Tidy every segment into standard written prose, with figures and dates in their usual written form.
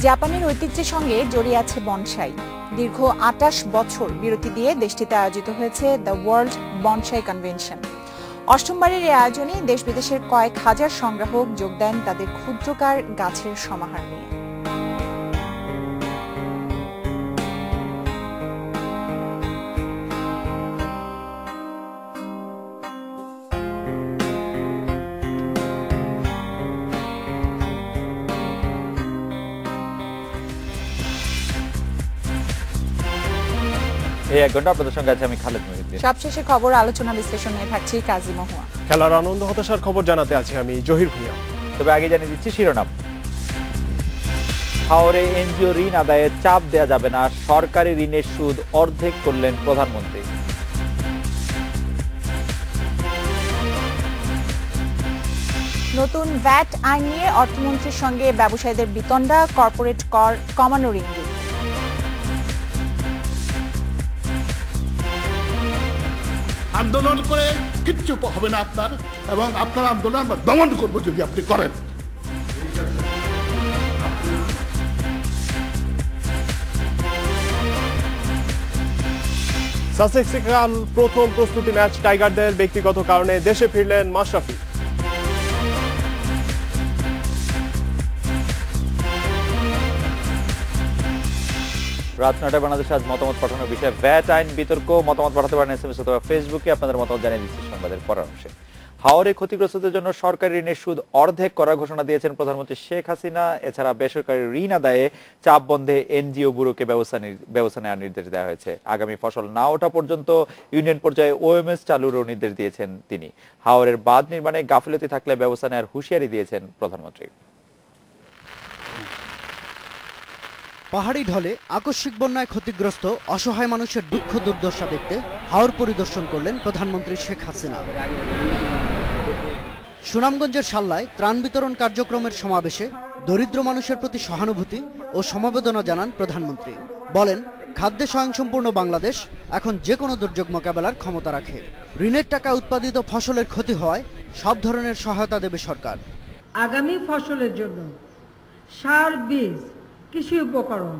জাপানের ঐতিহ্যের সঙ্গে জড়িয়ে আছে বনসাই। দীর্ঘ ২৮ বছর বিরতি দিয়ে দেশটিতে আয়োজিত হয়েছে দ্য ওয়ার্ল্ড বনসাই কনভেনশন। অষ্টমবারের এই আয়োজনে দেশ বিদেশের কয়েক হাজার সংগ্রাহক যোগ দেন তাদের ক্ষুদ্রকার গাছের সমাহার নিয়ে। এই 1 ঘন্টা আপনাদের সঙ্গে আছে আমি খালেদ মহিউদ্দিন। সবশেষে খবর, আলোচনা, বিশ্লেষণ নিয়ে থাকছি কাজী মহুয়া। খেলার আনন্দ হতাশার খবর জানাতে আছি আমি জহির ভুঁইয়া। তবে আগে জানিয়ে দিচ্ছি শিরোনাম। হাওরে এনজিও ঋণ আদায়ে চাপ দেয়া যাবে না, সরকারি ঋণের সুদ অর্ধেক করলেন প্রধানমন্ত্রী। নতুন ভ্যাট আইন নিয়ে অর্থমন্ত্রীর সঙ্গে ব্যবসায়ীদের বিতণ্ডা, কর্পোরেট কর কমানোর ইঙ্গিত। আন্দোলন করে কিচ্ছু হবে না আপনার, এবং আপনার আন্দোলন আমরা দমন করবো যদি আপনি করেন। সাসেক্সে কাল প্রথম প্রস্তুতি ম্যাচ টাইগারদের ব্যক্তিগত কারণে দেশে ফিরলেন মাশরাফি। রাত 9টায় বাংলাদেশে আজ মতামত পাঠানোর বিষয়ে ভ্যাট আইন বিতর্ক। মতামত পাঠাতে পারেন SMS অথবা ফেসবুকে। আপনাদের মতামত জানিয়ে দিচ্ছি সংবাদের পরের অংশে। হাওরে ক্ষতিগ্রস্তদের জন্য সরকারি ঋণের সুদ অর্ধেক করার ঘোষণা দিয়েছেন প্রধানমন্ত্রী শেখ হাসিনা। এছাড়া বেসরকারি ঋণ আদায়ে চাপ বন্ধে এনজিও ব্যুরোকে ব্যবস্থা নেওয়ার নির্দেশ দেওয়া হয়েছে। আগামী ফসল না ওঠা পর্যন্ত ইউনিয়ন পর্যায়ে OMS চালুরও নির্দেশ দিয়েছেন তিনি। হাওরের বাঁধ নির্মাণে গাফিলতি থাকলে ব্যবস্থা নেওয়ার হুঁশিয়ারি দিয়েছেন প্রধানমন্ত্রী। পাহাড়ি ঢলে আকস্মিক বন্যায় ক্ষতিগ্রস্ত অসহায় মানুষের দুঃখ দুর্দশা দেখতে হাওর পরিদর্শন করলেন প্রধানমন্ত্রী শেখ হাসিনা। সুনামগঞ্জের সাল্লায় ত্রাণ বিতরণ কার্যক্রমের সমাবেশে দরিদ্র মানুষের প্রতি সহানুভূতি ও সমবেদনা জানান প্রধানমন্ত্রী। বলেন, খাদ্যে স্বয়ংসম্পূর্ণ বাংলাদেশ এখন যে কোনো দুর্যোগ মোকাবেলার ক্ষমতা রাখে। ঋণের টাকা উৎপাদিত ফসলের ক্ষতি হওয়ায় সব ধরনের সহায়তা দেবে সরকার। আগামী ফসলের জন্য সার, বীজ, কৃষি উপকরণ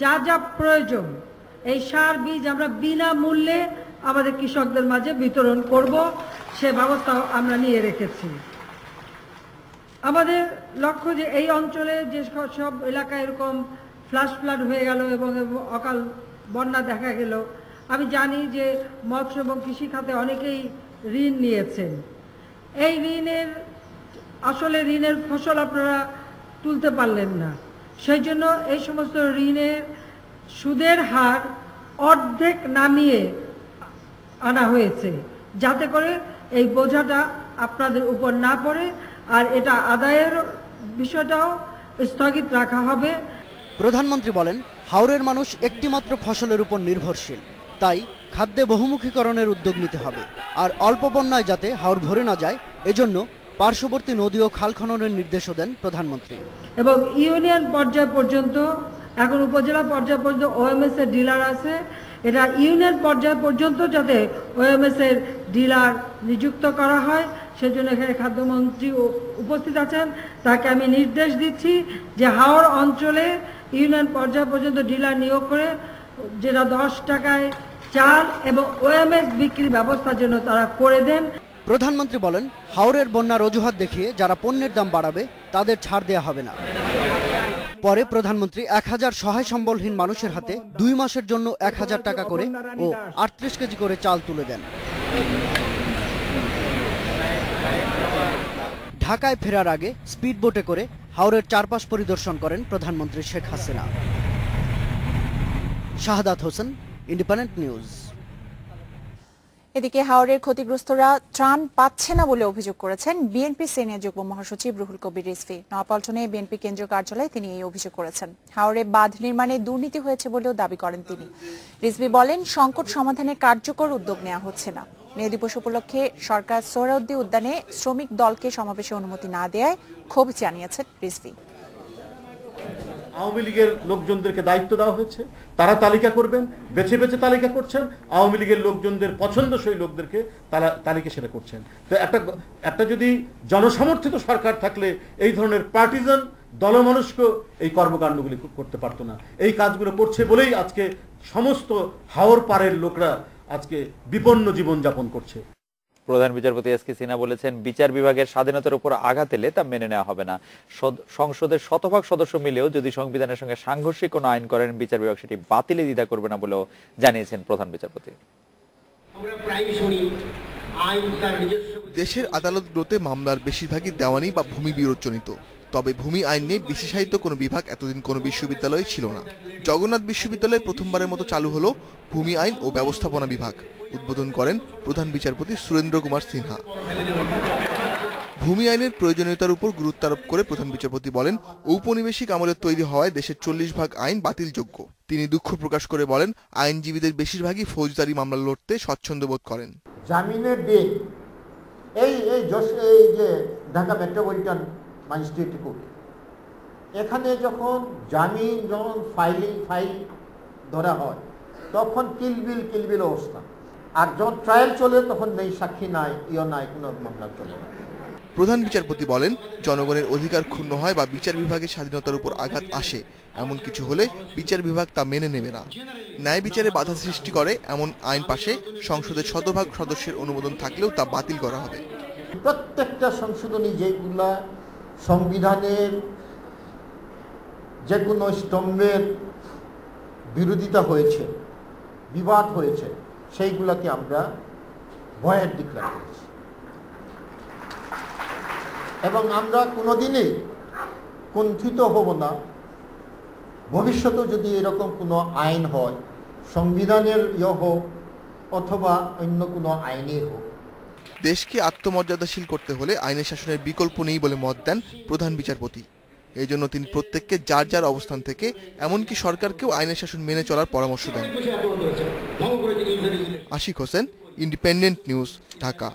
যা যা প্রয়োজন, এই সার বীজ আমরা বিনামূল্যে আমাদের কৃষকদের মাঝে বিতরণ করব, সে ব্যবস্থা আমরা নিয়ে রেখেছি। আমাদের লক্ষ্য যে এই অঞ্চলে যে সব এলাকায় এরকম ফ্লাশ ফ্লাড হয়ে গেল এবং অকাল বন্যা দেখা গেল, আমি জানি যে মৎস্য এবং কৃষি খাতে অনেকেই ঋণ নিয়েছেন। এই ঋণের ফসল আপনারা তুলতে পারলেন না, সেই জন্য এই সমস্ত ঋণের সুদের হার অর্ধেক নামিয়ে আনা হয়েছে, যাতে করে এই বোঝাটা আপনাদের উপর না পড়ে, আর এটা আদায়ের বিষয়টাও স্থগিত রাখা হবে। প্রধানমন্ত্রী বলেন, হাওরের মানুষ একটিমাত্র ফসলের উপর নির্ভরশীল, তাই খাদ্যে বহুমুখীকরণের উদ্যোগ নিতে হবে। আর অল্প বন্যায় যাতে হাওর ভরে না যায়, এজন্য পার্শ্ববর্তী নদী ও খাল খননের নির্দেশও দেন প্রধানমন্ত্রী। এবং ইউনিয়ন পর্যায় পর্যন্ত, এখন উপজেলা পর্যায় পর্যন্ত OMS এর ডিলার আছে, এটা ইউনিয়ন পর্যায় পর্যন্ত যাতে OMS এর ডিলার নিযুক্ত করা হয়, সেজন্য এখানে খাদ্যমন্ত্রী উপস্থিত আছেন। তাকে আমি নির্দেশ দিচ্ছি যে হাওর অঞ্চলে ইউনিয়ন পর্যায় পর্যন্ত ডিলার নিয়োগ করে, যেটা 10 টাকায় চাল এবং OMS বিক্রির ব্যবস্থার জন্য তারা করে দেন। প্রধানমন্ত্রী বলেন, হাওরের বন্যার অজুহাত দেখিয়ে যারা পণ্যের দাম বাড়াবে তাদের ছাড় দেয়া হবে না। পরে প্রধানমন্ত্রী 1000 সহায় সম্বলহীন মানুষের হাতে 2 মাসের জন্য 1000 টাকা করে ও 38 কেজি করে চাল তুলে দেন। ঢাকায় ফেরার আগে স্পিড বোটে করে হাওরের চারপাশ পরিদর্শন করেন প্রধানমন্ত্রী শেখ হাসিনা। Shahadat Hossain, independent news. এদিকে হাওরের ক্ষতিগ্রস্তরা ত্রাণ পাচ্ছে না বলে অভিযোগ করেছেন বিএনপি সিনিয়র যুগ্ম মহাসচিব রুহুল কবির রিজভী। নয়াপল্টনে বিএনপি কেন্দ্রীয় কার্যালয়ে তিনি এই অভিযোগ করেছেন। হাওরে বাঁধ নির্মাণে দুর্নীতি হয়েছে বলেও দাবি করেন তিনি। রিজভী বলেন, সংকট সমাধানে কার্যকর উদ্যোগ নেওয়া হচ্ছে না। মে দিবস উপলক্ষে সরকার সোহরাওয়ার্দী উদ্যানে শ্রমিক দলকে সমাবেশে অনুমতি না দেওয়ায় ক্ষোভ জানিয়েছেন রিজভী। আওয়ামী লীগের লোকজনদেরকে দায়িত্ব দেওয়া হয়েছে, তারা তালিকা করবেন, বেছে বেছে তালিকা করছেন। আওয়ামী লীগের লোকজনদের পছন্দসই লোকদেরকে তালিকা সেটা করছেন। তো একটা যদি জনসমর্থিত সরকার থাকলে এই ধরনের পার্টিজান দলমানুষকেও এই কর্মকাণ্ডগুলি করতে পারতো না। এই কাজগুলো করছে বলেই আজকে সমস্ত হাওর পারের লোকরা আজকে বিপন্ন জীবনযাপন করছে। প্রধান বিচারপতি এস.কে. সিনহা বলেছেন, বিচার বিভাগের স্বাধীনতার উপর আঘাত এলে তা মেনে নেওয়া হবে না। সংসদের শতভাগ সদস্য মিলেও যদি সংবিধানের সঙ্গে সাংঘর্ষিক কোনো আইন করেন, বিচার বিভাগ সেটি বাতিলে দ্বিধা করবে না বলেও জানিয়েছেন প্রধান বিচারপতি। দেশের আদালতগুলোতে মামলার বেশিরভাগই দেওয়ানি বা ভূমি বিরোধজনিত। তবে ভূমি আইন নিয়ে বিশেষায়িত কোনো বিভাগ এতদিন কোনো বিশ্ববিদ্যালয়ে ছিল না। জগন্নাথ বিশ্ববিদ্যালয়ে প্রথমবারের মতো চালু হলো ভূমি আইন ও ব্যবস্থাপনা বিভাগ। উদ্বোধন করেন প্রধান বিচারপতি সুরেন্দ্র কুমার সিনহা। ভূমি আইনের প্রয়োজনীয়তার উপর গুরুত্ব আরোপ করে প্রধান বিচারপতি বলেন, ঔপনিবেশিক আমলে তৈরি হওয়ায় দেশের 40% আইন বাতিলযোগ্য। তিনি দুঃখ প্রকাশ করে বলেন, আইনজীবীদের বেশিরভাগই ফৌজদারি মামলা লড়তে স্বচ্ছন্দ বোধ করেন। জামিনের দিন এই যে ঢাকা মেট্রোপলিটন ম্যাজিস্ট্রেট কোর্ট, এখানে যখন জামিন ফাইল ধরা হয় তখন কিলবিল অবস্থা, আর যখন ট্রায়াল চলে তখন নেই সাক্ষী নাই, নাই, কোনো মামলা চলে না। প্রধান বিচারপতি বলেন, জনগণের অধিকার ক্ষুণ্ণ হয় বা বিচার বিভাগের স্বাধীনতার উপর আঘাত আসে এমন কিছু হলে বিচার বিভাগ তা মেনে নেবে না। ন্যায় বিচারে বাধা সৃষ্টি করে এমন আইন পাশে সংসদের শতভাগ সদস্যের অনুমোদন থাকলেও তা বাতিল করা হবে। প্রত্যেকটা সংশোধনী যেগুলা সংবিধানের যে কোনো স্তম্ভের বিরোধিতা হয়েছে, বিবাদ হয়েছে, সেইগুলাকে আমরা ভয়ের ডিক্লেয়ার করেছি এবং আমরা কোনোদিনই কুণ্ঠিত হব না। ভবিষ্যতেও যদি এরকম কোনো আইন হয়, সংবিধানের হোক অথবা অন্য কোনো আইনে হোক। দেশকে আত্মমর্যাদাশীল করতে হলে আইনের শাসনের বিকল্প নেই বলে মত দেন প্রধান বিচারপতি। এই জন্য তিনি প্রত্যেককে যার যার অবস্থান থেকে, এমনকি সরকারকেও আইনের শাসন মেনে চলার পরামর্শ দেন। Ashik Hossain, independent news, Dhaka.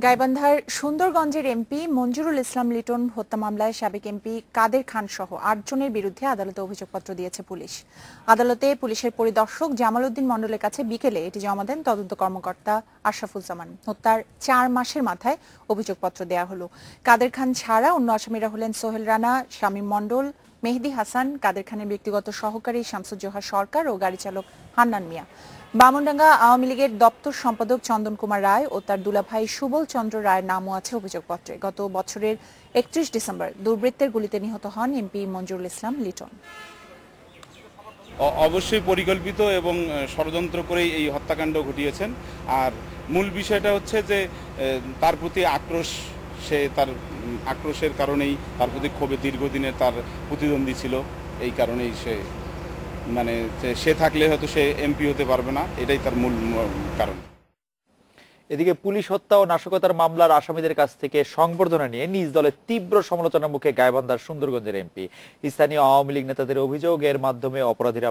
গাইবান্ধার সুন্দরগঞ্জের এমপি মঞ্জুরুল ইসলাম লিটন হত্যা মামলায় সাবেক এমপি কাদের খান সহ 8 জনের বিরুদ্ধে আদালতে অভিযোগপত্র দিয়েছে পুলিশ। আদালতে পুলিশের পরিদর্শক জামাল উদ্দিন মণ্ডলের কাছে বিকেলে এটি জমা দেন তদন্ত কর্মকর্তা আশরাফুজ্জামান। হত্যার 4 মাসের মাথায় অভিযোগপত্র দেয়া হলো। কাদের খান ছাড়া অন্য আসামিরা হলেন সোহেল রানা, শামীম মণ্ডল, মেহেদি হাসান, কাদের খানের ব্যক্তিগত সহকারী শামসুজ্জোহা সরকার ও গাড়ি চালক হান্নান মিয়া। বামনডাঙ্গা আওয়ামী লীগের দপ্তর সম্পাদক চন্দন কুমার রায় ও তার দুলাভাই সুবল চন্দ্র রায়ের নামও আছে অভিযোগপত্রে। গত বছরের 31 ডিসেম্বর দুর্বৃত্তের গুলিতে নিহত হন এমপি মঞ্জুরুল ইসলাম লিটন। অবশ্যই পরিকল্পিত এবং ষড়যন্ত্র করেই এই হত্যাকাণ্ড ঘটিয়েছেন। আর মূল বিষয়টা হচ্ছে যে তার প্রতি আক্রোশ, সে তার আক্রোশের কারণেই, তার প্রতি ক্ষোভে দীর্ঘদিনের তার প্রতিদ্বন্দ্বী ছিল, এই কারণেই সে থাকলে হয়তো সে এমপি হতে পারবে না, এটাই তার মূল কারণ। এদিকে পুলিশ হত্যা ও নাশকতার মামলার আসামিদের কাছ থেকে সংবর্ধনা নিয়ে নিজ দলের তীব্র সমালোচনার মুখে গাইবান্ধার সুন্দরগঞ্জের এমপি। স্থানীয় আওয়ামী লীগ নেতাদের অভিযোগের মাধ্যমে অপরাধীরা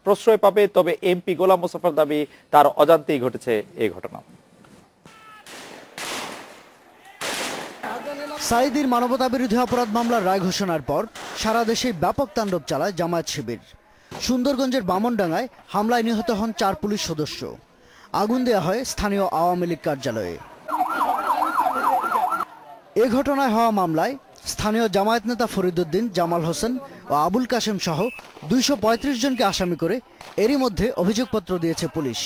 প্রশ্রয় পাবে, তবে এমপি গোলাম মোস্তফার দাবি তার অজান্তেই ঘটেছে এই ঘটনা। সাঈদীর মানবতাবিরোধী অপরাধ মামলার রায় ঘোষণার পর সারা দেশে ব্যাপক তাণ্ডব চালায় জামায়াত শিবির। সুন্দরগঞ্জের বামনডাঙ্গায় হামলায় নিহত হন 4 পুলিশ সদস্য। আগুন দেয়া হয় স্থানীয় আওয়ামী লীগ কার্যালয়ে। এ ঘটনায় হওয়া মামলায় স্থানীয় জামায়াত নেতা ফরিদউদ্দিন, জামাল হোসেন ও আবুল কাশেম সহ 235 জনকে আসামি করে এরই মধ্যে অভিযোগপত্র দিয়েছে পুলিশ।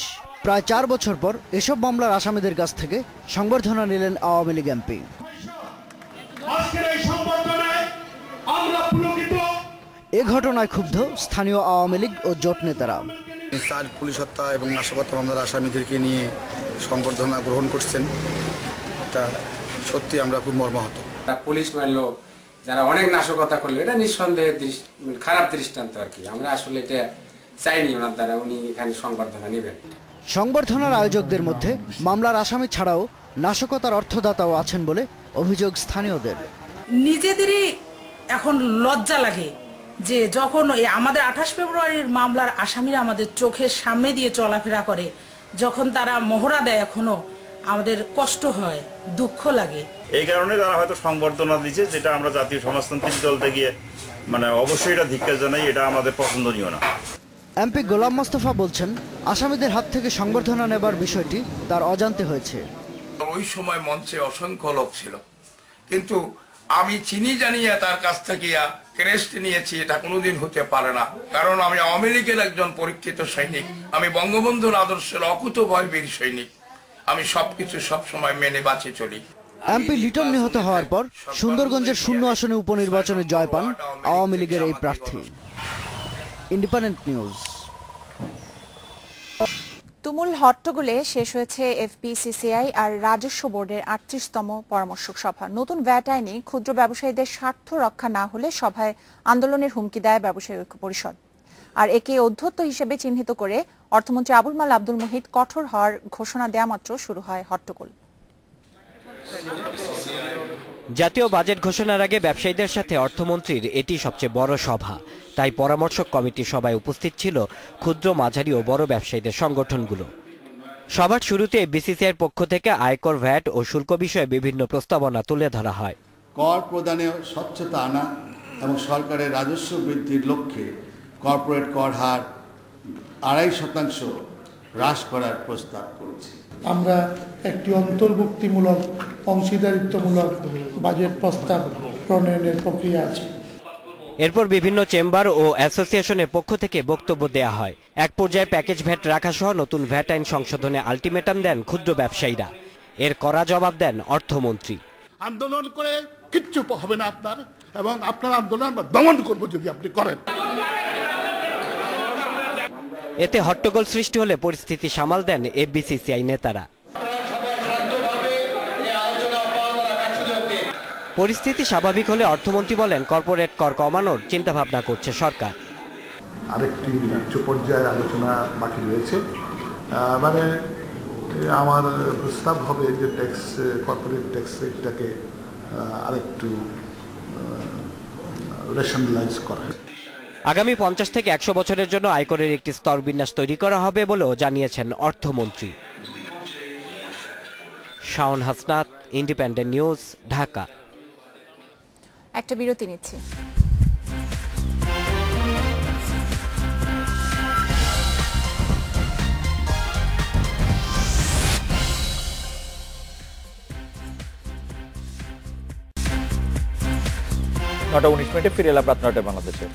প্রায় 4 বছর পর এসব মামলার আসামিদের কাছ থেকে সংবর্ধনা নিলেন আওয়ামী লীগ এমপি। এ ঘটনায় ক্ষুব্ধ স্থানীয় আওয়ামী লীগ ও জোট নেতারা। পুলিশ হত্যা এবং নাশকতা মামলার আসামিদেরকে নিয়ে সংবর্ধনা গ্রহণ করছেন, এটা সত্যি আমরা খুব মর্মাহত। পুলিশ মানলো, যারা অনেক নাশকতা করলো, এটা নিঃসন্দেহে খারাপ দৃষ্টান্ত আর কি। আমরা আসলে এটা চাইনি ওনার দ্বারা উনি এখানে সংবর্ধনা নেবেন। সংবর্ধনার আয়োজকদের মধ্যে মামলার আসামি ছাড়াও নাশকতার অর্থদাতাও আছেন বলে অভিযোগ স্থানীয়দের। নিজেদেরই এখন লজ্জা লাগে যে যখন আমাদের 28 ফেব্রুয়ারির মামলার আসামিরা আমাদের চোখের সামনে দিয়ে চলাফেরা করে, যখন তারা মহড়া দেয় এখনো আমাদের কষ্ট হয়, দুঃখ লাগে। এই কারণে তারা হয়তো সংবর্ধনা দিচ্ছে, যেটা আমরা জাতীয় সমাজতান্ত্রিক দল থেকে অবশ্যই এটা ধিক্কার জানাই, এটা আমাদের পছন্দনীয় না। এমপি গোলাম মোস্তফা বলছেন, আসামিদের হাত থেকে সংবর্ধনা নেবার বিষয়টি তার অজান্তে হয়েছে। ওই সময় মঞ্চে অসংখ্য লোক ছিল, কিন্তু আমি চিনি জানিয়ে তার কাছ থেকে ক্রেস্ট নিয়েছি, এটা কোনোদিন হতে পারে না। কারণ আমি আওয়ামী লীগের একজন পরীক্ষিত সৈনিক, আমি বঙ্গবন্ধুর আদর্শের অকুতোভয় বীর সৈনিক, আমি সবকিছু সবসময় মেনে বাঁচে চলি। এমপি লিটন নিহত হওয়ার পর সুন্দরগঞ্জের 0 আসনে উপনির্বাচনে জয় পান আওয়ামী লীগের এই প্রার্থী। Independent news. তুমুল হট্টগোলে শেষ হয়েছে এফবিসিসিআই আর রাজস্ব বোর্ডের 38তম পরামর্শক সভা। নতুন ভ্যাট আইনে ক্ষুদ্র ব্যবসায়ীদের স্বার্থ রক্ষা না হলে সভায় আন্দোলনের হুমকি দেয় ব্যবসায়ী ঐক্য পরিষদ। আর একে অধ্যত্ত হিসেবে চিহ্নিত করে অর্থমন্ত্রী আবুল মাল আব্দুল মুহিত কঠোর হওয়ার ঘোষণা দেয়া মাত্র শুরু হয় হট্টগোল। জাতীয় বাজেট ঘোষণার আগে ব্যবসায়ীদের সাথে অর্থমন্ত্রীর এটি সবচেয়ে বড় সভা। তাই পরামর্শক কমিটির সভায় উপস্থিত ছিল ক্ষুদ্র, মাঝারি ও বড় ব্যবসায়ীদের সংগঠনগুলো। সভার শুরুতে বিসিসিআইয়ের পক্ষ থেকে আয়কর, ভ্যাট ও শুল্ক বিষয়ে বিভিন্ন প্রস্তাবনা তুলে ধরা হয়। কর প্রদানে স্বচ্ছতা আনা এবং সরকারের রাজস্ব বৃদ্ধির লক্ষ্যে কর্পোরেট কর হার 2.5% হ্রাস করার প্রস্তাব করেছি। আমরা একটি অন্তর্ভুক্তিমূলক অংশীদারিত্বমূলক বাজেট প্রস্তাব প্রণয়নের প্রক্রিয়া আছে। এরপর বিভিন্ন চেম্বার ও অ্যাসোসিয়েশনের পক্ষ থেকে বক্তব্য দেয়া হয়। এক পর্যায়ে প্যাকেজ ভ্যাট রাখা সহ নতুন ভ্যাট আইন সংশোধনে আলটিমেটাম দেন ক্ষুদ্র ব্যবসায়ীরা। এর কড়া জবাব দেন অর্থমন্ত্রী। আন্দোলন করে কিচ্ছু হবে না আপনার, এবং আপনার আন্দোলন আমরা দমন করব যদি আপনি করেন। এতে হট্টগোল সৃষ্টি হলে পরিস্থিতি সামাল দেন এফবিসিসিআই নেতারা। পরিস্থিতি স্বাভাবিক হলে অর্থমন্ত্রী বলেন, কর্পোরেট কর কমানোর চিন্তাভাবনা করছে সরকার। আরেকটি উচ্চ পর্যায়ের আলোচনা বাকি রয়েছে, মানে আমার প্রস্তাব হবে যে কর্পোরেট ট্যাক্স রেটটাকে আরেকটু রেশনালাইজ করা। আগামী 50 থেকে 100 বছরের জন্য আয়করের একটি স্তর বিন্যাস তৈরি করা হবে বলেও জানিয়েছেন অর্থমন্ত্রী। Shaon Hasnat, independent news, Dhaka. একটা বিরতি নিচ্ছি। নটা 19 মিনিটে ফিরে এলাম রাত 9টায় বাংলাদেশে।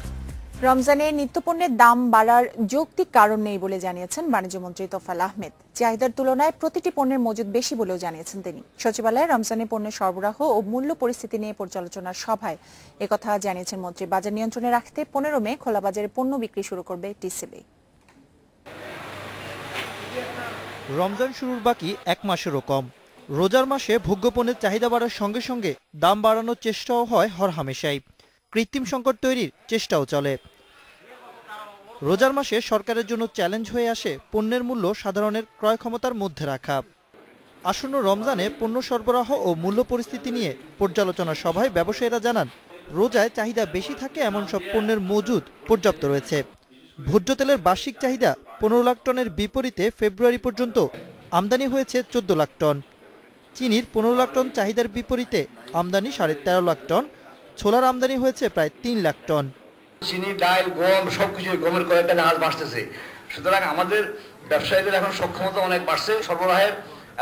রমজানে নিত্যপণ্যের দাম বাড়ার যৌক্তিক কারণ নেই বলে জানিয়েছেন বাণিজ্যমন্ত্রী তোফায়েল আহমেদ। চাহিদার তুলনায় প্রতিটি পণ্যের মজুদ বেশি বলেও জানিয়েছেন তিনি। সচিবালয়ে রমজানে পণ্যের সরবরাহ ও মূল্য পরিস্থিতি নিয়ে পর্যালোচনার সভায় একথা জানিয়েছেন মন্ত্রী। বাজার নিয়ন্ত্রণে রাখতে 15 মে খোলা বাজারে পণ্য বিক্রি শুরু করবে টিসিবি। রমজান শুরুর বাকি 1 মাসেরও কম। রোজার মাসে ভোগ্যপণ্যের চাহিদা বাড়ার সঙ্গে সঙ্গে দাম বাড়ানোর চেষ্টাও হয় হরহামেশাই। কৃত্রিম সংকট তৈরির চেষ্টাও চলে। রোজার মাসে সরকারের জন্য চ্যালেঞ্জ হয়ে আসে পণ্যের মূল্য সাধারণের ক্রয় ক্ষমতার মধ্যে রাখা। আসন্ন রমজানে পণ্য সরবরাহ ও মূল্য পরিস্থিতি নিয়ে পর্যালোচনা সভায় ব্যবসায়ীরা জানান, রোজায় চাহিদা বেশি থাকে এমন সব পণ্যের মজুদ পর্যাপ্ত রয়েছে। ভোজ্য তেলের বার্ষিক চাহিদা 15 লাখ টনের বিপরীতে ফেব্রুয়ারি পর্যন্ত আমদানি হয়েছে 14 লাখ টন। চিনির 15 লাখ টন চাহিদার বিপরীতে আমদানি 13.5 লাখ টন। ছোলার আমদানি হয়েছে প্রায় 3 লাখ টন। চিনি, ডাল, গম সবকিছু গমের কয়েকটা আজ বাড়তেছে। সুতরাং আমাদের ব্যবসায়ীদের এখন সক্ষমতা অনেক বাড়ছে সরবরাহের,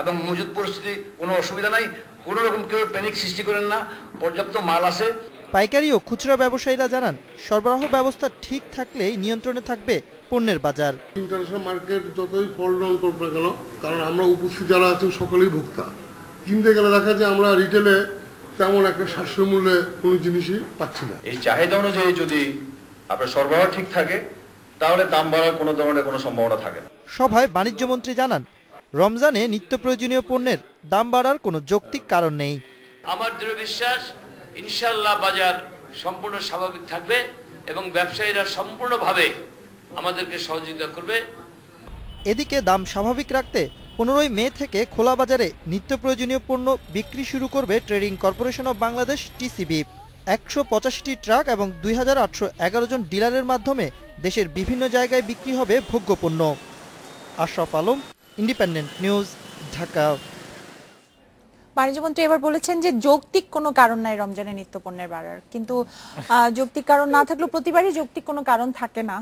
এবং মজুদ পরিস্থিতি কোনো অসুবিধা নাই। কোনো রকম কেউ প্যানিক সৃষ্টি করেন না, পর্যাপ্ত মাল আছে। পাইকারি ও খুচরা ব্যবসায়ীরা জানান, সরবরাহ ব্যবস্থা ঠিক থাকলেই নিয়ন্ত্রণে থাকবে পণ্যের বাজার। ইন্টারন্যাশনাল মার্কেট যতই ফল ডাউন করবে কেন, কারণ আমরা উপস্থিত যারা আছেন সকলেই ভোক্তা। কিনতে গেলে দেখা যায় আমরা রিটেলে তেমন একটা সাশ্রয় মূল্যে কোনো জিনিসই পাচ্ছি না। এই চাহিদা অনুযায়ী যদি আপনার সরবরাহ ঠিক থাকে, তাহলে দাম বাড়ার কোনো ধরনের কোনো সম্ভাবনা থাকে না। সভায় বাণিজ্যমন্ত্রী জানান, রমজানে নিত্য প্রয়োজনীয় পণ্যের দাম বাড়ার কোনো যৌক্তিক কারণ নেই। আমার দৃঢ় বিশ্বাস, ইনশাআল্লাহ বাজার সম্পূর্ণ স্বাভাবিক থাকবে এবং ব্যবসায়ীরা সম্পূর্ণভাবে আমাদেরকে সহযোগিতা করবে। এদিকে দাম স্বাভাবিক রাখতে 15 মে থেকে খোলা বাজারে নিত্য প্রয়োজনীয় পণ্য বিক্রি শুরু করবে trading corporation of Bangladesh TCB. 185টি ট্রাক এবং 2811 জন ডিলারের মাধ্যমে দেশের বিভিন্ন জায়গায় বিক্রি হবে ভোগ্যপণ্য। Ashraf Alam, independent news, Dhaka. বাণিজ্যমন্ত্রী এবার বলেছেন যে যৌক্তিক কোনো কারণ নাই রমজানে নিত্যপণ্যের বাড়ার, কিন্তু যৌক্তিক কারণ না থাকলেও প্রতিবারই যৌক্তিক কোনো কারণ থাকে না।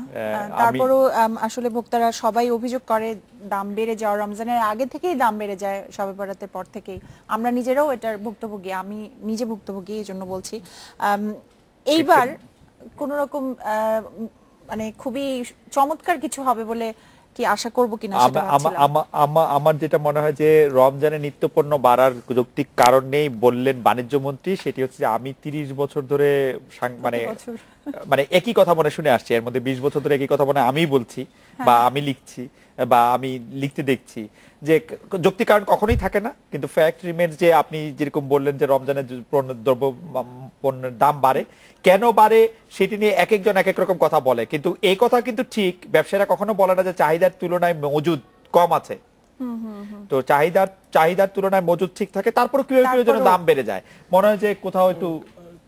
তারপরও আসলে ভোক্তারা সবাই অভিযোগ করে দাম বেড়ে যাওয়া, রমজানের আগে থেকেই দাম বেড়ে যায়, শবে বরাতের পর থেকেই। আমরা নিজেরাও এটার ভুক্তভোগী, আমি নিজে ভুক্তভোগী, এই জন্য বলছি। এইবার কোন রকম মানে খুবই চমৎকার কিছু হবে বলে কি আশা করব কিনা সেটা আমার যেটা মনে হয় যে রমজানে নিত্যপণ্য বাড়ার যৌক্তিক কারণ নেই বললেন বাণিজ্য মন্ত্রী, সেটি হচ্ছে যে আমি 30 বছর ধরে মানে একই কথা মনে শুনে আসছি, এর মধ্যে 20 বছর ধরে একই কথা মনে আমি বলছি বা আমি লিখছি বা আমি লিখতে দেখছি যে যৌক্তিক কারণ কখনোই থাকে না, কিন্তু ফ্যাক্ট রিমেন্স যে আপনি যেরকম বললেন যে রমজানের দ্রব্য পণ্যের দাম বাড়ে, কেন বাড়ে সেটি নিয়ে এক একজন এক এক রকম কথা বলে, কিন্তু এই কথা কিন্তু ঠিক ব্যবসায়ীরা কখনো বলে না যে চাহিদার তুলনায় মজুদ কম আছে। তো চাহিদার তুলনায় মজুদ ঠিক থাকে, তারপর কিভাবে দাম বেড়ে যায়, মনে হয় যে কোথাও একটু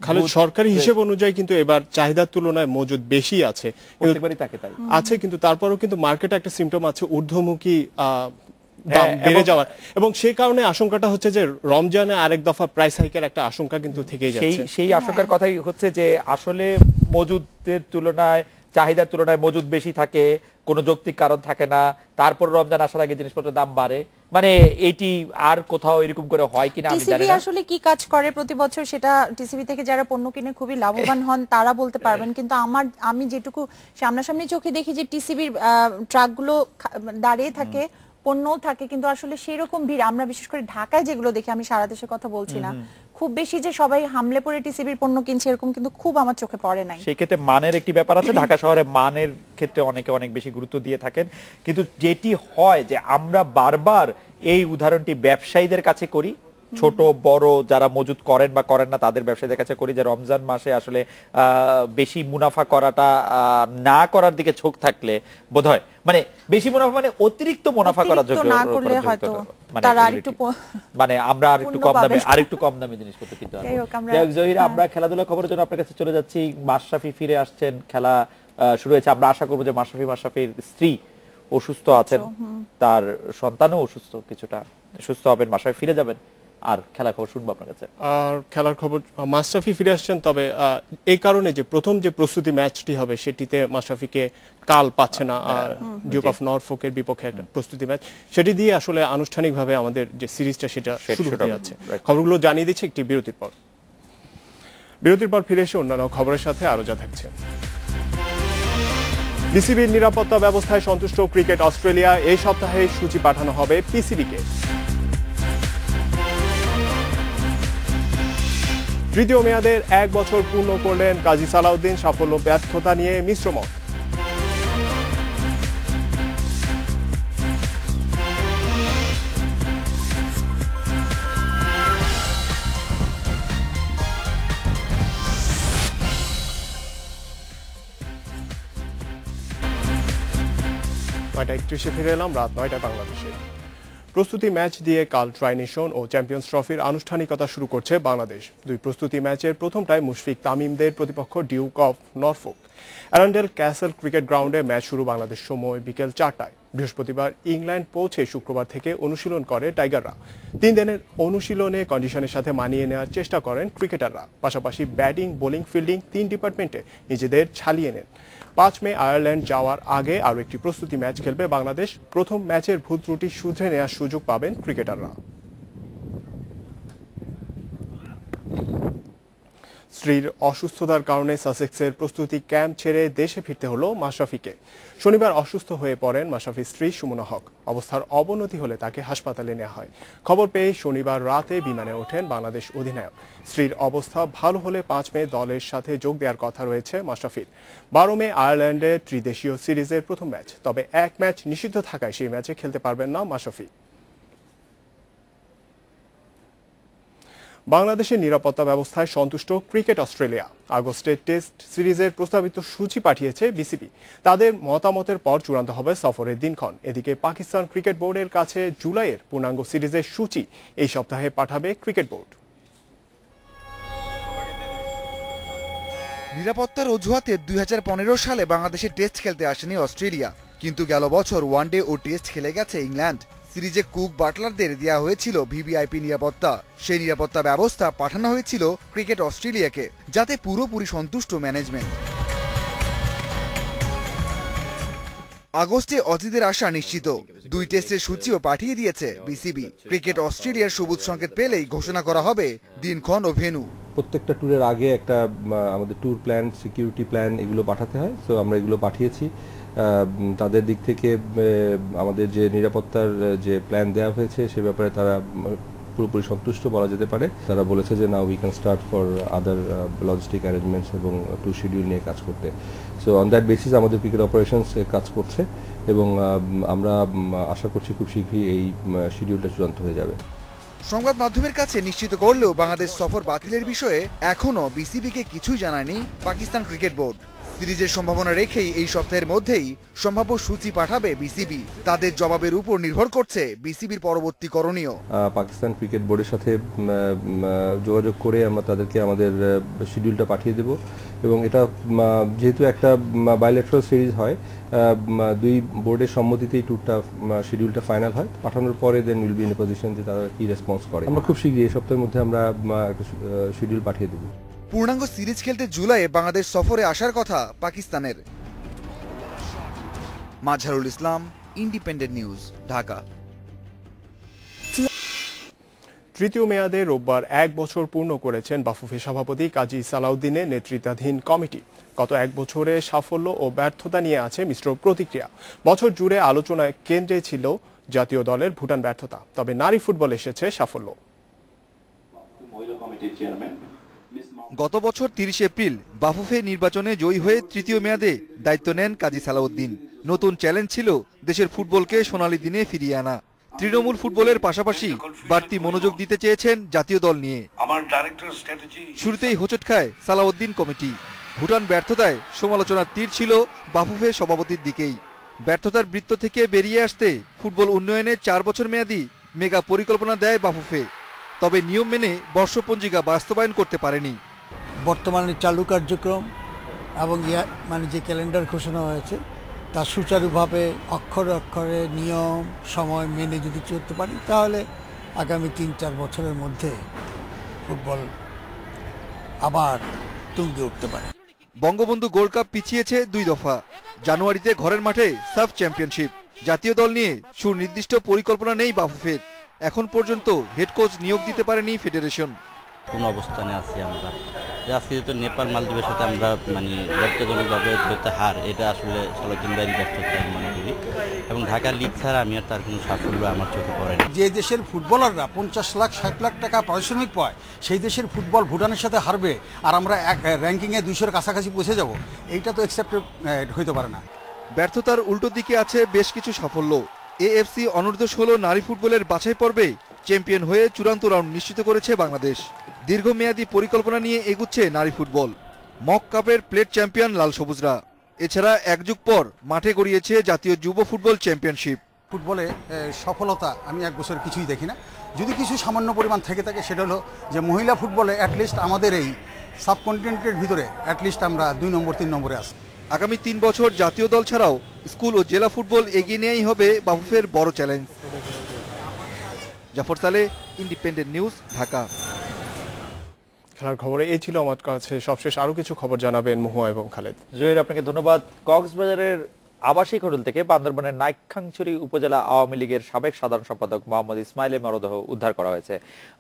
খালি সরকারি হিসেব অনুযায়ী কিন্তু এবার চাহিদার তুলনায় মজুদ বেশি আছে, কিন্তু তারপরও কিন্তু মার্কেটে একটা সিমটম আছে ঊর্ধ্বমুখী দাম বেড়ে যাওয়ার, এবং সেই কারণে আশঙ্কাটা হচ্ছে যে রমজানে আরেক দফা প্রাইস হাইকের একটা আশঙ্কা কিন্তু থেকেই যাচ্ছে। সেই আশঙ্কার কথাই হচ্ছে যে আসলে মজুদের তুলনায় চাহিদার তুলনায় মজুদ বেশি থাকে, কোনো যৌক্তিক কারণ থাকে না, তারপর রমজান আসার আগে জিনিসপত্রের দাম বাড়ে, মানে এটি আর কোথাও এরকম করে হয় কিনা আমি জানি না। আসলে কি কাজ করে প্রতি বছর সেটা টিসিবি থেকে যারা পণ্য কিনে খুবই লাভবান হন তারা বলতে পারবেন, কিন্তু আমি যেটুকু সামনাসামনি চোখে দেখি যে টিসিবির ট্রাকগুলো দাঁড়িয়ে থাকে, পণ্যও থাকে, কিন্তু আসলে সেরকম ভিড় আমরা বিশেষ করে ঢাকায় যেগুলো দেখি, আমি সারা দেশের কথা বলছি না, খুব বেশি যে সবাই হামলে পড়ে টিসিবির পণ্য কিনছে এরকম কিন্তু খুব আমার চোখে পড়ে নাই। সেই ক্ষেত্রে মানের একটি ব্যাপার আছে, ঢাকা শহরে মানের ক্ষেত্রে অনেকে অনেক বেশি গুরুত্ব দিয়ে থাকেন, কিন্তু যেটি হয় যে আমরা বারবার এই উদাহরণটি ব্যবসায়ীদের কাছে করি, ছোট বড় যারা মজুদ করেন বা করেন না তাদের ব্যবসায়ীদের কাছে করি, যে রমজান মাসে আসলে বেশি মুনাফা করাটা না করার দিকে ঝোঁক থাকলে বোধহয়, মানে বেশি মুনাফা মানে অতিরিক্ত মুনাফা করার যোগ্য মানে আমরা আরেকটু কম দামে জিনিসপত্র কিনতে পারবো। জহিরা, আমরা খেলাধুলা খবরের জন্য আপনার কাছে চলে যাচ্ছি। মাশরাফি ফিরে আসছেন, খেলা শুরু হয়েছে, আমরা আশা করবো যে মাশরাফির স্ত্রী অসুস্থ আছেন, তার সন্তানও অসুস্থ, কিছুটা সুস্থ হবেন, মাশরাফি ফিরে যাবেন, আর খেলার খবর শুনবো আপনার কাছে। আর খেলার খবর, মাশরাফি ফিরে আসছেন, তবে এই কারণে যে প্রথম যে প্রস্তুতি ম্যাচটি হবে সেটিতে মাশরাফিকে কাল পাচ্ছে না, আর ডিউক অফ নরফোকের বিপক্ষে একটা প্রস্তুতি ম্যাচ, সেটি দিয়ে আসলে আনুষ্ঠানিকভাবে আমাদের যে সিরিজটা সেটা শুরু হতে যাচ্ছে। খবরগুলো জানিয়ে দিচ্ছে একটি বিরতির পর ফিরে এসে অন্যান্য খবরের সাথে আরো যা থাকছে। বিসিবির নিরাপত্তা ব্যবস্থায় সন্তুষ্ট ক্রিকেট অস্ট্রেলিয়া, এই সপ্তাহে সূচি পাঠানো হবে পিসিবিকে। তৃতীয় মেয়াদের 1 বছর পূর্ণ করলেন কাজী সালাউদ্দিন, সাফল্য ব্যর্থতা নিয়ে মিশ্র মত। ফিরে এলাম রাত 9টায় বাংলাদেশে। প্রস্তুতি ম্যাচ দিয়ে কাল ট্রাই নেশন ও চ্যাম্পিয়ন্স ট্রফির আনুষ্ঠানিকতা শুরু করছে বাংলাদেশ। দুই প্রস্তুতি ম্যাচের প্রথমটায় মুশফিক তামিমদের প্রতিপক্ষ Duke of Norfolk. Arundel castle cricket গ্রাউন্ডে ম্যাচ শুরু বাংলাদেশ সময় বিকেল 4টায়। বৃহস্পতিবার ইংল্যান্ড পৌঁছে শুক্রবার থেকে অনুশীলন করে টাইগাররা। 3 দিনের অনুশীলনে কন্ডিশনের সাথে মানিয়ে নেওয়ার চেষ্টা করেন ক্রিকেটাররা, পাশাপাশি ব্যাটিং, বোলিং, ফিল্ডিং 3 ডিপার্টমেন্টে নিজেদের ছালিয়ে নেন। 5 মে আয়ারল্যান্ড যাওয়ার আগে আরও একটি প্রস্তুতি ম্যাচ খেলবে বাংলাদেশ। প্রথম ম্যাচের ভুল ত্রুটি শুধরে নেওয়ার সুযোগ পাবেন ক্রিকেটাররা। স্ত্রীর অসুস্থতার কারণে সাসেক্সের প্রস্তুতি ক্যাম্প ছেড়ে দেশে ফিরতে হলো মাশরাফিকে। শনিবার অসুস্থ হয়ে পড়েন মাশরাফির স্ত্রী সুমনা হক। অবস্থার অবনতি হলে তাকে হাসপাতালে নেওয়া হয়। খবর পেয়ে শনিবার রাতে বিমানে ওঠেন বাংলাদেশ অধিনায়ক। স্ত্রীর অবস্থা ভালো হলে 5 মে দলের সাথে যোগ দেওয়ার কথা রয়েছে মাশরাফির। 12 মে আয়ারল্যান্ডে ত্রিদেশীয় সিরিজের প্রথম ম্যাচ, তবে এক ম্যাচ নিষিদ্ধ থাকায় সেই ম্যাচে খেলতে পারবেন না মাশরাফি। বাংলাদেশের নিরাপত্তা ব্যবস্থায় সন্তুষ্ট ক্রিকেট অস্ট্রেলিয়া। আগস্টে টেস্ট সিরিজের প্রস্তাবিত সূচি পাঠিয়েছে বিসিবি। তাদের মতামতের পর চূড়ান্ত হবে সফরের দিনক্ষণ। এদিকে পাকিস্তান ক্রিকেট বোর্ডের কাছে জুলাইয়ের পূর্ণাঙ্গ সিরিজের সূচি এই সপ্তাহে পাঠাবে ক্রিকেট বোর্ড। নিরাপত্তার অজুহাতে 2015 সালে বাংলাদেশে টেস্ট খেলতে আসেনি অস্ট্রেলিয়া, কিন্তু গেল বছর ওয়ানডে ও টেস্ট খেলে গেছে ইংল্যান্ড। সিরিজে কুক বাটলারদের দেওয়া হয়েছিল ভিভিআইপি নিরাপত্তা। সেই নিরাপত্তা ব্যবস্থা পাঠানো হয়েছিল ক্রিকেট অস্ট্রেলিয়াকে, যাতে পুরোপুরি সন্তুষ্ট ম্যানেজমেন্ট। আগস্টে অজিদের আশা নিশ্চিত। 2 টেস্টের সূচিও পাঠিয়ে দিয়েছে বিসিবি। ক্রিকেট অস্ট্রেলিয়ার সবুজ সংকেত পেলেই ঘোষণা করা হবে দিনক্ষণ ও ভেন্যু। প্রত্যেকটা ট্যুরের আগে একটা আমাদের ট্যুর প্ল্যান, সিকিউরিটি প্ল্যান এগুলো পাঠাতে হয়। সো আমরা এগুলো পাঠিয়েছি। তাদের দিক থেকে আমাদের যে নিরাপত্তার যে প্ল্যান দেওয়া হয়েছে সে ব্যাপারে তারা পুরোপুরি সন্তুষ্ট বলা যেতে পারে। তারা বলেছে যে now we can start for other logistic arrangements এবং ট্যুর শিডিউল নিয়ে কাজ করতে। সো অন দ্যাট বেসিস আমাদের ক্রিকেট অপারেশনস কাজ করছে এবং আমরা আশা করছি খুব শীঘ্রই এই শিডিউলটা চূড়ান্ত হয়ে যাবে। সংবাদ মাধ্যমের কাছে নিশ্চিত করলেও বাংলাদেশ সফর বাতিলের বিষয়ে এখনও বিসিবিকে কিছুই জানায়নি পাকিস্তান ক্রিকেট বোর্ড। সিরিজের সম্ভাবনা রেখেই এই সপ্তাহের মধ্যেই সম্ভাব্য সূচি পাঠাবে বিসিবি। তাদের জবাবের উপর নির্ভর করছে বিসিবির পরবর্তী করণীয়। পাকিস্তান ক্রিকেট বোর্ডের সাথে যোগাযোগ করে আমরা তাদেরকে আমাদের শিডিউলটা পাঠিয়ে দেব এবং এটা যেহেতু একটা বাইলেটারাল সিরিজ হয়, 2 বোর্ডের সম্মতিতেই ট্যুরটা শিডিউলটা ফাইনাল হয়। পাঠানোর পরে then will be in a position যে তারা কি রেসপন্স করে। আমরা খুব শীঘ্রই এই সপ্তাহের মধ্যে আমরা একটা শিডিউল পাঠিয়ে দেব। পূর্ণাঙ্গ সিরিজ খেলতে জুলাইয়ে বাংলাদেশ সফরে আসার কথা পাকিস্তানের। Mazharul Islam, independent news, Dhaka. তৃতীয় মেয়াদে রোববার 1 বছর পূর্ণ করেছেন বাফুফে সভাপতি কাজী সালাউদ্দিনের নেতৃত্বাধীন কমিটি। গত 1 বছরে সাফল্য ও ব্যর্থতা নিয়ে আছে মিশ্র প্রতিক্রিয়া। বছর জুড়ে আলোচনায় কেন্দ্রে ছিল জাতীয় দলের ভুটান ব্যর্থতা, তবে নারী ফুটবল এসেছে সাফল্য। গত বছর 30 এপ্রিল বাফুফে নির্বাচনে জয়ী হয়ে তৃতীয় মেয়াদে দায়িত্ব নেন কাজী সালাউদ্দিন। নতুন চ্যালেঞ্জ ছিল দেশের ফুটবলকে সোনালী দিনে ফিরিয়ে আনা। তৃণমূল ফুটবলের পাশাপাশি বাড়তি মনোযোগ দিতে চেয়েছেন জাতীয় দল নিয়ে। শুরুতেই হোঁচট খায় সালাউদ্দিন কমিটি। ভুটান ব্যর্থতায় সমালোচনার তীর ছিল বাফুফে সভাপতির দিকেই। ব্যর্থতার বৃত্ত থেকে বেরিয়ে আসতে ফুটবল উন্নয়নে 4 বছর মেয়াদী মেগা পরিকল্পনা দেয় বাফুফে, তবে নিয়ম মেনে বর্ষপঞ্জিকা বাস্তবায়ন করতে পারেনি। বর্তমানে চালু কার্যক্রম এবং যে ক্যালেন্ডার ঘোষণা হয়েছে তা সুচারুভাবে অক্ষরে অক্ষরে নিয়ম সময় মেনে যদি চলতে পারি তাহলে আগামী 3-4 বছরের মধ্যে ফুটবল আবার তুঙ্গে উঠতে পারে। বঙ্গবন্ধু গোল্ড কাপ পিছিয়েছে 2 দফা। জানুয়ারিতে ঘরের মাঠে সাফ চ্যাম্পিয়নশিপ। জাতীয় দল নিয়ে সুনির্দিষ্ট পরিকল্পনা নেই বাফুফের। এখন পর্যন্ত হেড কোচ নিয়োগ দিতে পারেনি ফেডারেশন। কোন অবস্থানে আছি আমরা, আজকে যেহেতু নেপাল মালদ্বীপের সাথে আমরা লজ্জাজনকভাবে ধরতে হার, এটা আসলে সালাউদ্দিন ভাইয়ের ব্যর্থতা আমি মনে করি এবং ঢাকা লিগ ছাড়া আমি আর তার কোনো সাফল্য আমার চোখে পড়ে না। যে দেশের ফুটবলাররা 50 লাখ 60 লাখ টাকা পারিশ্রমিক পায়, সেই দেশের ফুটবল ভুটানের সাথে হারবে আর আমরা র্যাঙ্কিংয়ে 200-এর কাছাকাছি পৌঁছে যাব, এইটা তো অ্যাকসেপ্টেড হইতে পারে না। ব্যর্থতার উল্টো দিকে আছে বেশ কিছু সাফল্য। এএফসি অনূর্ধ্ব-16 নারী ফুটবলের বাছাই পর্বে চ্যাম্পিয়ন হয়ে চূড়ান্ত রাউন্ড নিশ্চিত করেছে বাংলাদেশ। দীর্ঘমেয়াদী পরিকল্পনা নিয়ে এগুচ্ছে নারী ফুটবল। মক কাপের প্লেট চ্যাম্পিয়ন লাল সবুজরা। এছাড়া 1 যুগ পর মাঠে গড়িয়েছে জাতীয় যুব ফুটবল চ্যাম্পিয়নশিপ। ফুটবলে সফলতা আমি 1 বছর কিছুই দেখি না। যদি কিছু সামান্য পরিমাণ থেকে থাকে সেটা হলো যে মহিলা ফুটবলে অ্যাটলিস্ট আমাদের এই সাবকন্টিনেন্টের ভিতরে অ্যাটলিস্ট আমরা 2 নম্বর 3 নম্বরে আছি। আগামী 3 বছর জাতীয় দল ছাড়াও স্কুল ও জেলা ফুটবল এগিয়ে নেওয়াই হবে বাফুফের বড় চ্যালেঞ্জ। জাফর সালে, ইন্ডিপেন্ডেন্ট নিউজ, ঢাকা। খেলার খবরে এই ছিল আমার কাছে সবশেষ। আরো কিছু খবর জানাবেন মুহুয়া এবং খালেদ। জহির, আপনাকে ধন্যবাদ। কক্সবাজারের আবাসিক হোটেল থেকে বান্দরবানের নাইক্ষ্যংছড়ি উপজেলা আওয়ামী লীগের সাবেক সাধারণ সম্পাদক মোহাম্মদ ইসমাইলের মরদেহ উদ্ধার করা হয়েছে।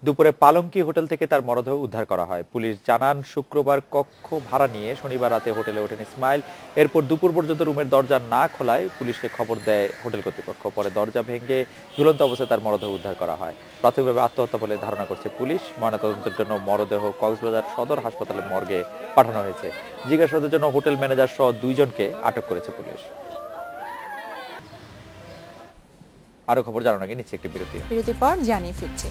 দুপুরে পালঙ্কি হোটেল থেকে তার মরদেহ উদ্ধার করা হয়। পুলিশ জানান, শুক্রবার কক্ষ ভাড়া নিয়ে শনিবার রাতে হোটেলে ওঠেন ইসমাইল। এরপর দুপুর পর্যন্ত রুমের দরজা না খোলায় পুলিশকে খবর দেয় হোটেল কর্তৃপক্ষ। পরে দরজা ভেঙে ঝুলন্ত অবস্থায় তার মরদেহ উদ্ধার করা হয়। প্রাথমিকভাবে আত্মহত্যা বলে ধারণা করছে পুলিশ। ময়নাতদন্তের জন্য মরদেহ কক্সবাজার সদর হাসপাতালের মর্গে পাঠানো হয়েছে। জিজ্ঞাসাবাদের জন্য হোটেল ম্যানেজার সহ 2 জনকে আটক করেছে পুলিশ। আরো খবর জানানোর আগে নিচ্ছে একটি বিরতির পর জানিয়ে ফিরছি।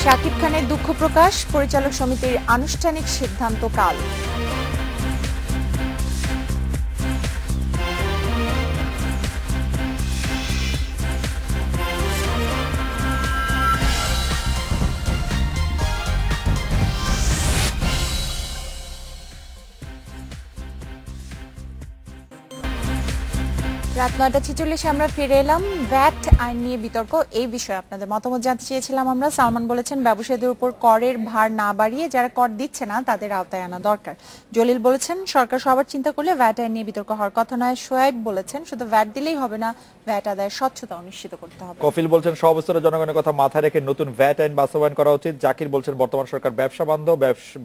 শাকিব খানের দুঃখ প্রকাশ, পরিচালক সমিতির আনুষ্ঠানিক সিদ্ধান্ত কাল। রাত 9:46 আমরা ফিরে এলাম। ভ্যাট আইন নিয়ে বিতর্ক, এই বিষয়ে আপনাদের মতামত জানতে চেয়েছিলাম আমরা। সালমান বলেছেন ব্যবসায়ীদের উপর করের ভার না বাড়িয়ে যারা কর দিচ্ছে না তাদের আওতায় আনা দরকার। জলিল বলেছেন সরকার সবার চিন্তা করলে ভ্যাট আইন নিয়ে বিতর্ক হওয়ার কথা নয়। সোয়েব বলেছেন শুধু ভ্যাট দিলেই হবে না, ভ্যাট আদায়ের স্বচ্ছতা নিশ্চিত করতে হবে। কফিল বলছেন সব স্তরের জনগণের কথা মাথায় রেখে নতুন ভ্যাট আইন বাস্তবায়ন করা উচিত। জাকির বলছেন বর্তমান সরকার ব্যবসা বান্ধব,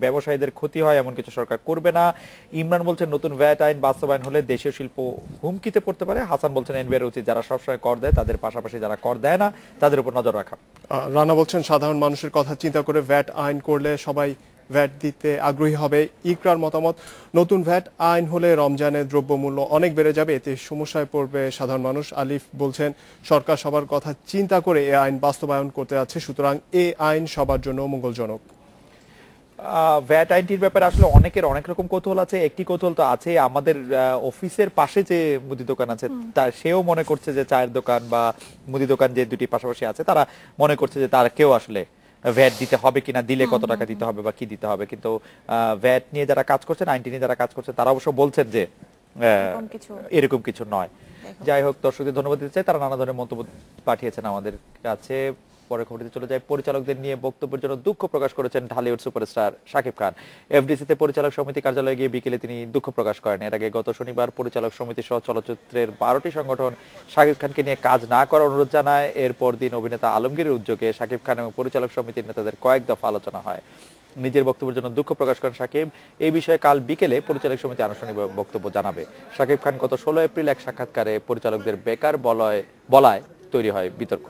ব্যবসায়ীদের ক্ষতি হয় এমন কিছু সরকার করবে না। ইমরান বলছেন নতুন ভ্যাট আইন বাস্তবায়ন হলে দেশীয় শিল্প হুমকিতে পড়তে পারে। হাসান বলছেন এনবিআর উচিত যারা সবসময় কর দেয় তাদের পাশাপাশি যারা কর দেয় না তাদের উপর নজর রাখা। রানা বলছেন সাধারণ মানুষের কথা চিন্তা করে ভ্যাট আইন করলে সবাই ভ্যাট দিতে আগ্রহী হবে। ইকরার মতামত নতুন ভ্যাট আইন হলে রমজানের দ্রব্যমূল্য অনেক বেড়ে যাবে, এতে সমস্যায় পড়বে সাধারণ মানুষ। আলিফ বলছেন সরকার সবার কথা চিন্তা করে এ আইন বাস্তবায়ন করতে যাচ্ছে, সুতরাং এ আইন সবার জন্য মঙ্গলজনক। ভ্যাট আইনটির ব্যাপারে আসলে অনেকের অনেক রকম কৌতূহল আছে। একটি কৌতূহল তো আছে, আমাদের অফিসের পাশে যে মুদি দোকান আছে তার সেও মনে করছে যে চায়ের দোকান বা মুদি দোকান যে দুটি পাশাপাশি আছে তারা মনে করছে যে তার কেউ আসলে ভ্যাট দিতে হবে কিনা, দিলে কত টাকা দিতে হবে বা কি দিতে হবে। কিন্তু ভ্যাট নিয়ে যারা কাজ করছেন, আইনটি নিয়ে যারা কাজ করছেন তারা অবশ্য বলছেন যে এরকম কিছু নয়। যাই হোক, দর্শকদের ধন্যবাদ দিতে চাই, তারা নানা ধরনের মন্তব্য পাঠিয়েছেন আমাদের কাছে। পরে খবরটিতে চলে যায়। পরিচালকদের নিয়ে বক্তব্যের জন্য দুঃখ প্রকাশ করেছেন ঢালিউড সুপারস্টার শাকিব খান। এফডিসিতে পরিচালক সমিতি কার্যালয়ে গিয়ে বিকেলে তিনি দুঃখ প্রকাশ করেন। এর আগে গত শনিবার পরিচালক সমিতি সহ চলচ্চিত্রের 12টি সংগঠন শাকিব খানকে নিয়ে কাজ না করার অনুরোধ জানায়। এরপর দিন অভিনেতা আলমগীরের উদ্যোগে শাকিব খান এবং পরিচালক সমিতির নেতাদের কয়েক দফা আলোচনা হয়। নিজের বক্তব্যের জন্য দুঃখ প্রকাশ করেন শাকিব। এই বিষয়ে কাল বিকেলে পরিচালক সমিতি আনুষ্ঠানিক বক্তব্য জানাবে। শাকিব খান গত 16 এপ্রিল এক সাক্ষাৎকারে পরিচালকদের বেকার বলায় তৈরি হয় বিতর্ক।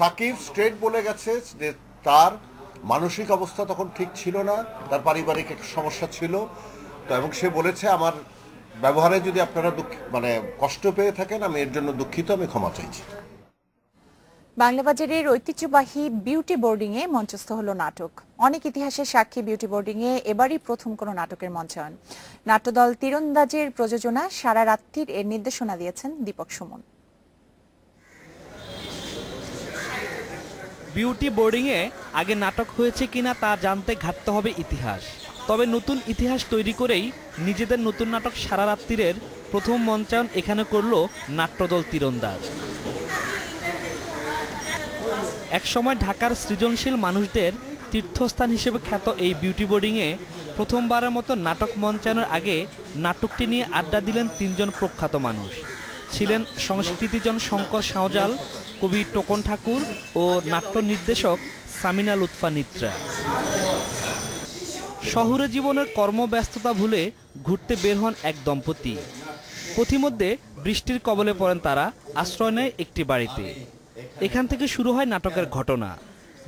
সাকিব স্ট্রেট বলে গেছে যে তার মানসিক অবস্থা তখন ঠিক ছিল না, তার পারিবারিক একটা সমস্যা ছিল তো, এবং সে বলেছে আমার ব্যবহারে যদি আপনারা কষ্ট পেয়ে থাকেন আমি এর জন্য দুঃখিত, আমি ক্ষমা চাইছি। বাংলাবাজারের ঐতিহ্যবাহী বিউটি বোর্ডিং এ মঞ্চস্থ হলো নাটক। অনেক ইতিহাসের সাক্ষী বিউটি বোর্ডিং এ এবারই প্রথম কোনো নাটকের মঞ্চায়ন। নাট্যদল তীরন্দাজের প্রযোজনা সারা রাত্রির এর নির্দেশনা দিয়েছেন দীপক সুমন। বিউটি বোর্ডিং এ আগে নাটক হয়েছে কিনা তা জানতে ঘাটতে হবে ইতিহাস। তবে নতুন ইতিহাস তৈরি করেই নিজেদের নতুন নাটক সারা রাত্রিরের প্রথম মঞ্চায়ন এখানে করল নাট্যদল তীরন্দাজ। একসময় ঢাকার সৃজনশীল মানুষদের তীর্থস্থান হিসেবে খ্যাত এই বিউটি বোর্ডিং এ প্রথমবারের মতো নাটক মঞ্চায়নের আগে নাটকটি নিয়ে আড্ডা দিলেন 3 জন প্রখ্যাত মানুষ। ছিলেন সংস্কৃতিজন শঙ্কর শাহজাল, কবি টোকন ঠাকুর ও নাট্য নির্দেশক সামিনা লুৎফা নিত্রা। শহুরে জীবনের কর্মব্যস্ততা ভুলে ঘুরতে বের হন এক দম্পতি। পথিমধ্যে বৃষ্টির কবলে পড়েন তারা, আশ্রয় নেয় একটি বাড়িতে। এখান থেকে শুরু হয় নাটকের ঘটনা।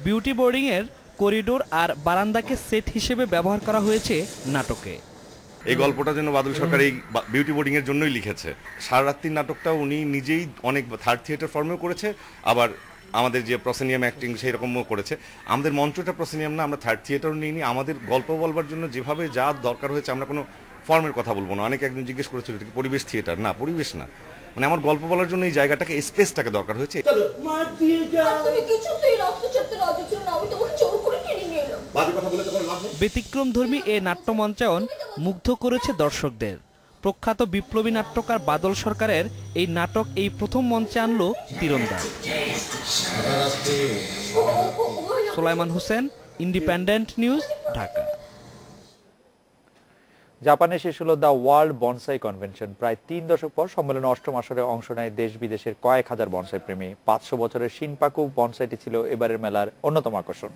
বিউটি বোর্ডিং এর করিডোর আর বারান্দাকে সেট হিসেবে ব্যবহার করা হয়েছে নাটকে। এই গল্পটা যেন বাদল সরকার এই বিউটি বোর্ডিং এর জন্যই লিখেছে। সারা রাত্রির নাটকটা উনি নিজেই অনেক থার্ড থিয়েটার ফর্মেও করেছে, আবার আমাদের যে প্রসেনিয়াম অ্যাক্টিং সেই রকমও করেছে। আমাদের মঞ্চটা প্রসেনিয়াম না, আমরা থার্ড থিয়েটারও নিইনি। আমাদের গল্প বলবার জন্য যেভাবে যা দরকার হয়েছে, আমরা কোনো ফর্মের কথা বলবো না। অনেকে একজন জিজ্ঞেস করেছিল এটা কি পরিবেশ থিয়েটার? না, পরিবেশ না, মানে আমার গল্প বলার জন্য এই জায়গাটাকে, স্পেসটাকে দরকার হয়েছে। ব্যতিক্রমধর্মী এ নাট্য মঞ্চায়ন মুগ্ধ করেছে দর্শকদের। প্রখ্যাত বিপ্লবী নাট্যকার বাদল সরকারের এই নাটক এই প্রথম মঞ্চে আনলো তীরন্দাজ। সোলাইমান হোসেন, ইন্ডিপেন্ডেন্ট নিউজ, ঢাকা। জাপানে শেষ হলো দ্য ওয়ার্ল্ড বনসাই কনভেনশন। প্রায় 3 দশক পর সম্মেলনে 8ম আসরে অংশ নেয় দেশ বিদেশের কয়েক হাজার বনসাই প্রেমী। 500 বছরের শিনপাকু বনসাইটি ছিল এবারের মেলার অন্যতম আকর্ষণ।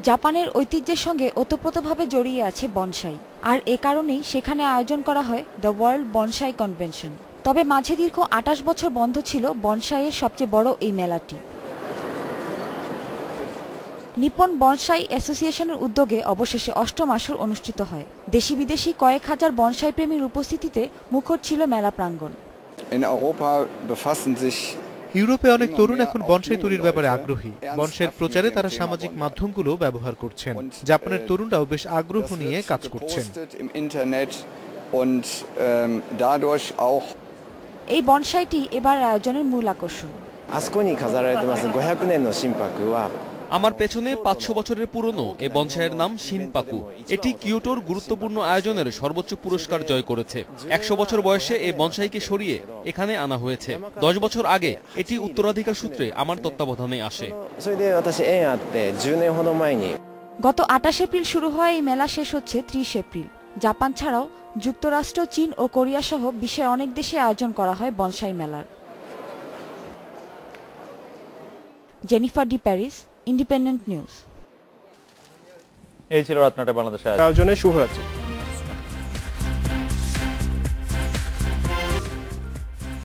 জাপানের ঐতিহ্যের সঙ্গে ওতপ্রোতভাবে জড়িয়ে আছে বনসাই, আর এ কারণেই সেখানে আয়োজন করা হয় দ্য ওয়ার্ল্ড বনসাই কনভেনশন। তবে মাঝে দীর্ঘ 28 বছর বন্ধ ছিল বনসাইয়ের সবচেয়ে বড় এই মেলাটি। নিপন বনসাই অ্যাসোসিয়েশনের উদ্যোগে অবশেষে 8ম আসর অনুষ্ঠিত হয়। দেশি বিদেশি কয়েক হাজার বনসাই প্রেমীর উপস্থিতিতে মুখর ছিল মেলা প্রাঙ্গণ। ইউরোপে অনেক তরুণ এখন বনসাই তৈরির ব্যাপারে আগ্রহী। বনসাইয়ের প্রচারে তারা সামাজিক মাধ্যমগুলো ব্যবহার করছেন। জাপানের তরুণরাও বেশ আগ্রহ নিয়ে কাজ করছেন। এই বনসাইটি এবার আয়োজনের মূল আকর্ষণ। আমার পেছনে 500 বছরের পুরনো এ বনসাইয়ের নাম শিনপাকু। এটি কিয়োটোর গুরুত্বপূর্ণ আয়োজনের সর্বোচ্চ পুরস্কার জয় করেছে। 100 বছর বয়সে এই বনসাইকে সরিয়ে এখানে আনা হয়েছে। 10 বছর আগে এটি উত্তরাধিকার সূত্রে আমার তত্ত্বাবধানে আসে। গত 28 এপ্রিল শুরু হওয়া এই মেলা শেষ হচ্ছে 30 এপ্রিল। জাপান ছাড়াও যুক্তরাষ্ট্র, চীন ও কোরিয়া সহ বিশ্বের অনেক দেশে আয়োজন করা হয় বনসাই মেলার। Jennifer D Paris, independent news. এই ছিল রাত 9টায় বাংলাদেশ আয়োজনে। শুভরাত্রি।